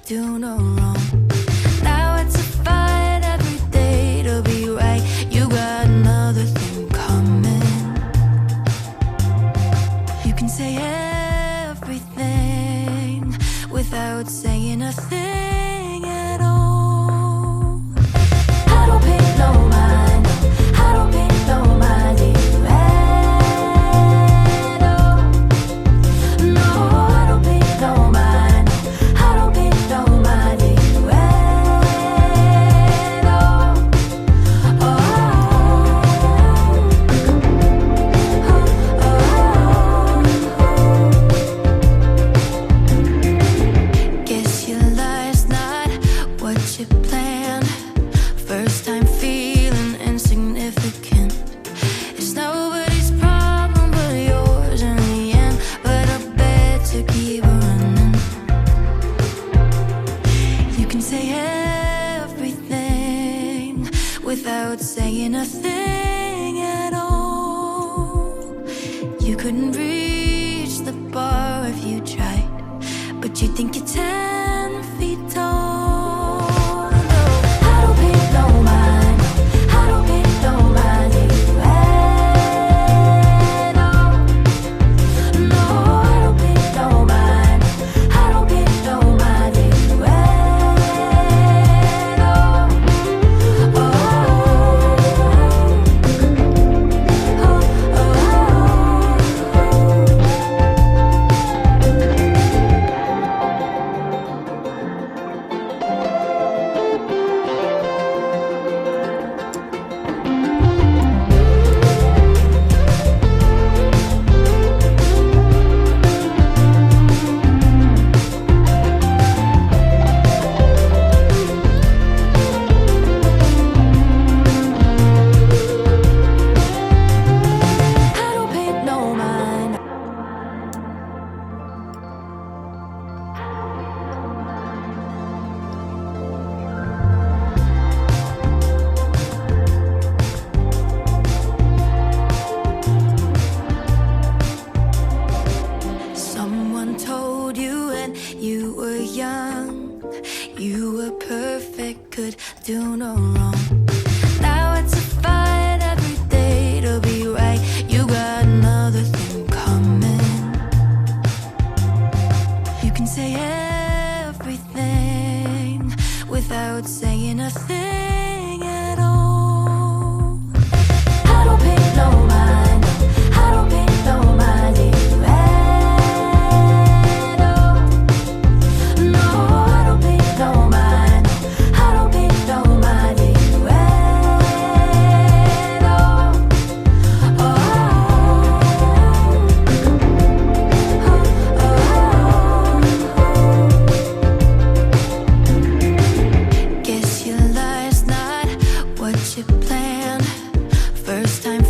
do no wrong. Now it's a fight every day to be right. You got another thing coming. You can say everything without saying a thing at all. I don't pay no mind, I don't pay no mind to you at all. No, I don't pay no mind, I don't pay no mind to you at all. Guess your life's not what you planned. First time feeling insignificant. It's nobody's problem but yours in the end. But I bet to keep running. You can say everything without saying a thing at all. You couldn't reach the bar if you tried, but you think you're 10 feet tall. No, I don't pay no mind, I don't pay no mind to you at all. No, I don't pay no mind, I don't pay no mind to you at all. I don't pay no mind. Someone told you when you were young, you were perfect, could do no wrong. Now it's a fight every day to be right. You got another thing coming. You can say everything without saying a thing at all. I don't pay no mind, I don't pay no mind to you at all. No, I don't pay no mind, I don't pay no mind to you at all. Guess your life's not what you planned. First time